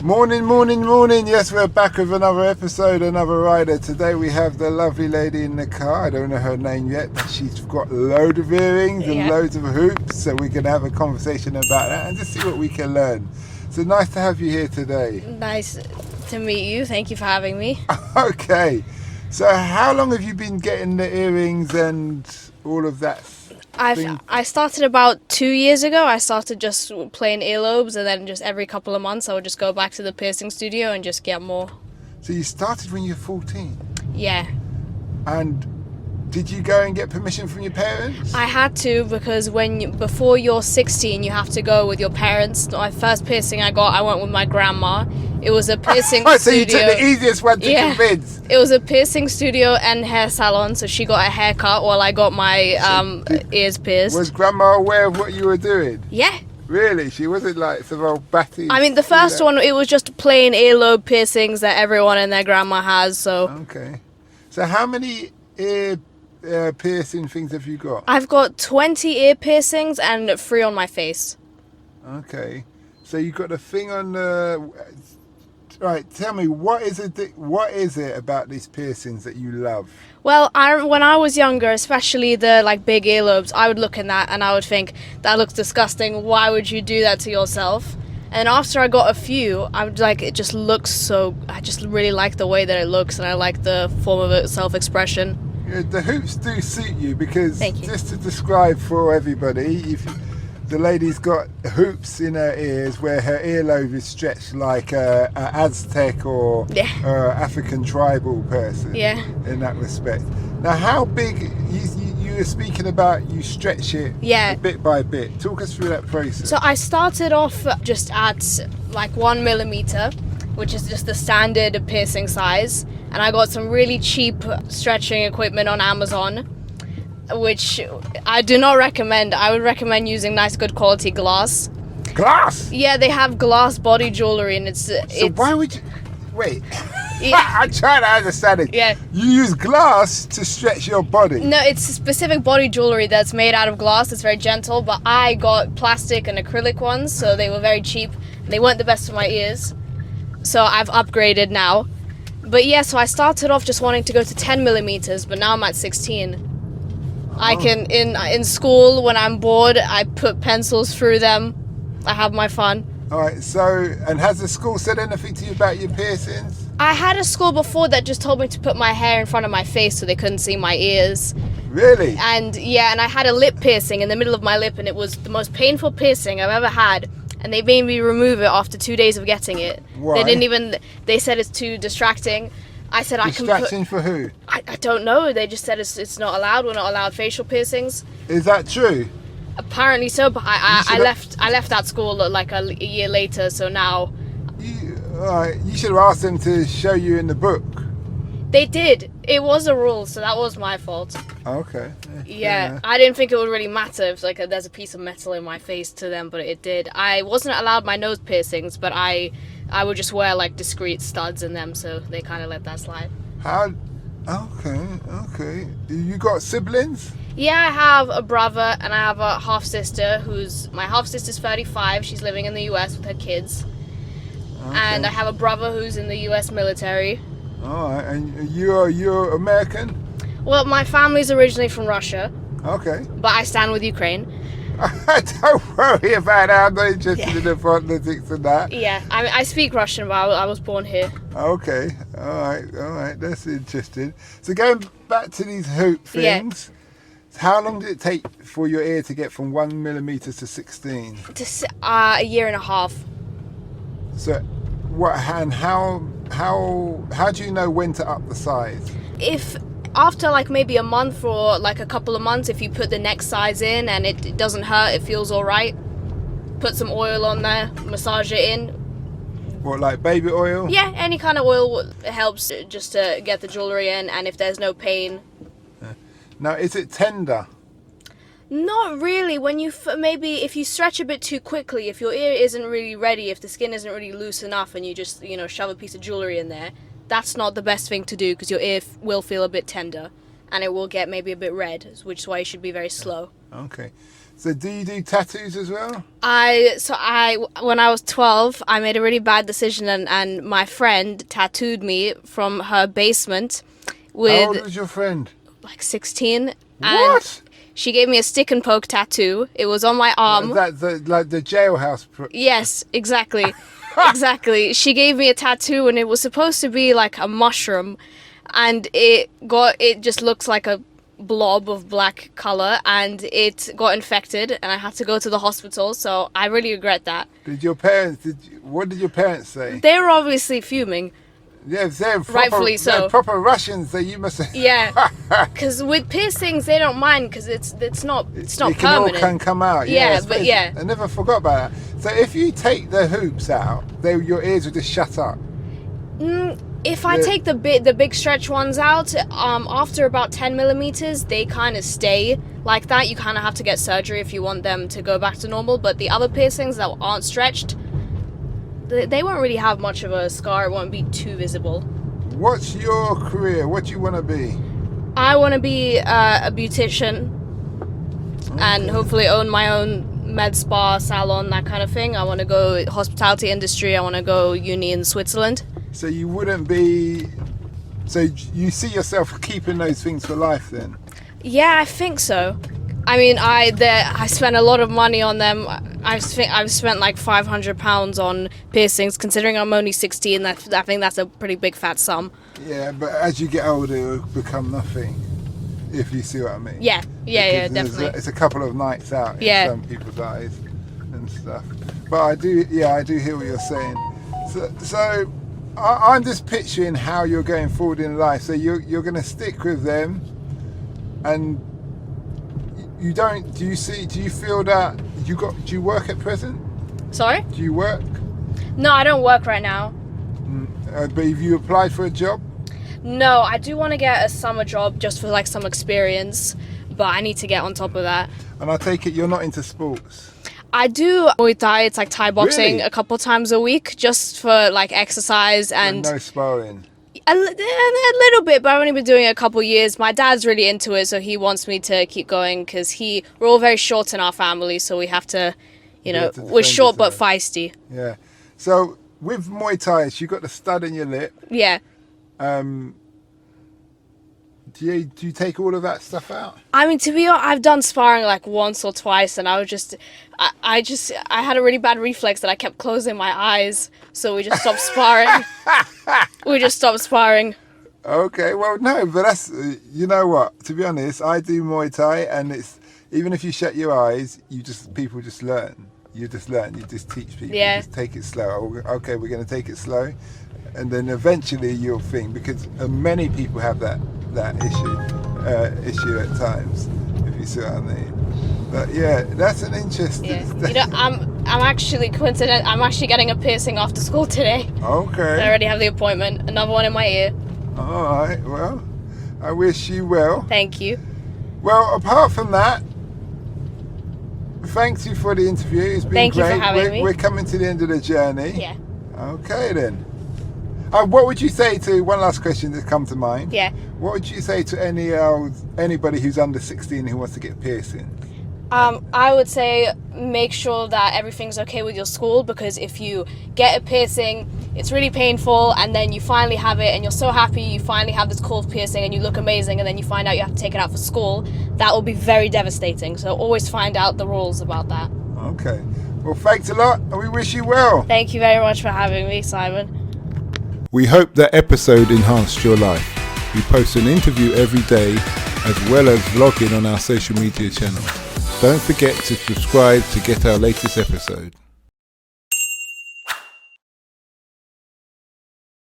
Morning, morning, morning. Yes, we're back with another episode, another rider. Today we have the lovely lady in the car. I don't know her name yet, but she's got a load of earrings and loads of hoops, so we can have a conversation about that and just see what we can learn. So nice to have you here today. Nice to meet you. Thank you for having me. Okay. So how long have you been getting the earrings and all of that? I started about 2 years ago. I started just playing earlobes, and then just every couple of months I would just go back to the piercing studio and just get more. So you started when you were 14? Yeah. And did you go and get permission from your parents? I had to, because before you're 16 you have to go with your parents. My first piercing I went with my grandma. It was a piercing studio. So you took the easiest one to convince. It was a piercing studio and hair salon, so she got a haircut while I got my ears pierced. Was grandma aware of what you were doing? Yeah. Really? She wasn't like some old batty? I mean, the first one, it was just plain earlobe piercings that everyone and their grandma has, so... Okay. So how many ear piercing things have you got? I've got 20 ear piercings and 3 on my face. Okay. So you got a thing on the... Right, tell me, what is it about these piercings that you love? Well, when I was younger, especially the big earlobes, I would look in that and I would think, that looks disgusting, why would you do that to yourself? And after I got a few, I would it just looks so, I just really like the way that it looks, and I like the form of it, self-expression. Yeah, the hoops do suit you, because Thank you. Just to describe for everybody, if the lady's got hoops in her ears where her earlobe is stretched like a Aztec or African tribal person. Yeah. In that respect. Now, how big you were speaking about? You stretch it. Bit by bit. Talk us through that process. So I started off just at 1 millimeter, which is just the standard piercing size, and I got some really cheap stretching equipment on Amazon, which I do not recommend. I would recommend using nice, good quality glass. Glass? Yeah, they have glass body jewelry, and it's why would you... Wait. Yeah. I'm trying to understand it. Yeah. You use glass to stretch your body? No, it's specific body jewelry that's made out of glass. It's very gentle, but I got plastic and acrylic ones, so they were very cheap. They weren't the best for my ears, so I've upgraded now. But yeah, so I started off just wanting to go to 10 millimeters, but now I'm at 16. I can, in school, when I'm bored, I put pencils through them. I have my fun. All right, so, and has the school said anything to you about your piercings? I had a school before that just told me to put my hair in front of my face so they couldn't see my ears. Really? And yeah, and I had a lip piercing in the middle of my lip, and it was the most painful piercing I've ever had. And they made me remove it after 2 days of getting it. Why? They said it's too distracting. I said Distraction for who? I don't know. They just said it's not allowed. We're not allowed facial piercings. Is that true? Apparently so, but I left that school a year later. So now. You should have asked them to show you in the book. They did. It was a rule, so that was my fault. Okay. Yeah, I didn't think it would really matter if there's a piece of metal in my face to them, but it did. I wasn't allowed my nose piercings, but I would just wear discreet studs in them, so they kind of let that slide. How? Okay. You got siblings? Yeah, I have a brother and I have a half sister. My half sister's 35. She's living in the US with her kids. Okay. And I have a brother who's in the US military. All right, and you're American? Well, my family's originally from Russia. Okay. But I stand with Ukraine. Don't worry about it. I'm not interested in the politics and that. Yeah, I speak Russian, but I was born here. Okay. All right. That's interesting. So going back to these hoop things, how long did it take for your ear to get from 1 millimeter to 16? A year and a half. So, how do you know when to up the size? If after maybe a month or a couple of months, if you put the next size in and it doesn't hurt, it feels all right, put some oil on there, massage it in. What, like baby oil? Yeah, any kind of oil helps just to get the jewelry in, and if there's no pain. Now, is it tender? Not really. When maybe if you stretch a bit too quickly, if your ear isn't really ready, if the skin isn't really loose enough, and you just shove a piece of jewelry in there, that's not the best thing to do, because your ear will feel a bit tender and it will get maybe a bit red, which is why you should be very slow. Okay. So do you do tattoos as well? When I was 12, I made a really bad decision, and my friend tattooed me from her basement with... How old was your friend? Like 16. What? She gave me a stick and poke tattoo. It was on my arm. Like the jailhouse. Yes, exactly. Exactly. She gave me a tattoo, and it was supposed to be like a mushroom, and it just looks like a blob of black color, and it got infected, and I had to go to the hospital. So I really regret that. What did your parents say? They were obviously fuming. Yeah, they're proper, Rightfully so. They're proper Russians. So you must. Yeah, because with piercings they don't mind because it's not it permanent. Can come out. Yeah, but yeah. I never forgot about that. So if you take the hoops out, your ears will just shut up. If I take the big stretch ones out, after about 10 millimeters, they kind of stay like that. You kind of have to get surgery if you want them to go back to normal. But the other piercings that aren't stretched, they won't really have much of a scar. It won't be too visible. What's your career? What do you want to be? I want to be a beautician, and hopefully own my own med spa salon, that kind of thing. I want to go hospitality industry. I want to go uni in Switzerland. So you wouldn't be... So you see yourself keeping those things for life then? Yeah, I think so. I mean, I spent a lot of money on them. I've spent like £500 on piercings. Considering I'm only 16, I think that's a pretty big fat sum. Yeah, but as you get older, it will become nothing. If you see what I mean. Yeah, definitely. It's a couple of nights out in some people's eyes and stuff. But I do hear what you're saying. So I'm just picturing how you're going forward in life. So you're going to stick with them, and you don't. Do you feel that do you work at present? Sorry? Do you work? No, I don't work right now. But have you applied for a job? No, I do want to get a summer job just for like some experience, but I need to get on top of that. And I take it you're not into sports? I do Muay Thai. It's like Thai boxing. Really? A couple times a week, just for like exercise and no sparring? A little bit, but I've only been doing it a couple years. My dad's really into it, so he wants me to keep going because we're all very short in our family, so we have to, we're short but feisty. Yeah. So with Muay Thai, you got the stud in your lip. Yeah. Do you take all of that stuff out? I mean, to be honest, I've done sparring like once or twice, and I had a really bad reflex that I kept closing my eyes, so we just stopped sparring. Okay, well, no, but that's, you know what, to be honest, I do Muay Thai, and it's, even if you shut your eyes, people just learn. You just teach people. Yeah. Just take it slow. Okay, we're going to take it slow, and then eventually you'll think, because many people have that issue at times, if you see what I mean. But yeah, that's an interesting. Yeah. I'm actually coincident. I'm actually getting a piercing after school today. Okay. I already have the appointment. Another one in my ear. All right. Well, I wish you well. Thank you. Well, apart from that, thanks you for the interview. It's been Thank great. You for having me. We're coming to the end of the journey. Yeah. Okay then. What would you say to, one last question that's come to mind. Yeah. What would you say to anybody who's under 16 who wants to get piercing? I would say make sure that everything's okay with your school, because if you get a piercing, it's really painful, and then you finally have it and you're so happy you finally have this cool piercing and you look amazing, and then you find out you have to take it out for school. That will be very devastating, so always find out the rules about that. Okay. Well, thanks a lot, and we wish you well. Thank you very much for having me, Simon. We hope that episode enhanced your life. We post an interview every day, as well as vlogging on our social media channel. Don't forget to subscribe to get our latest episode.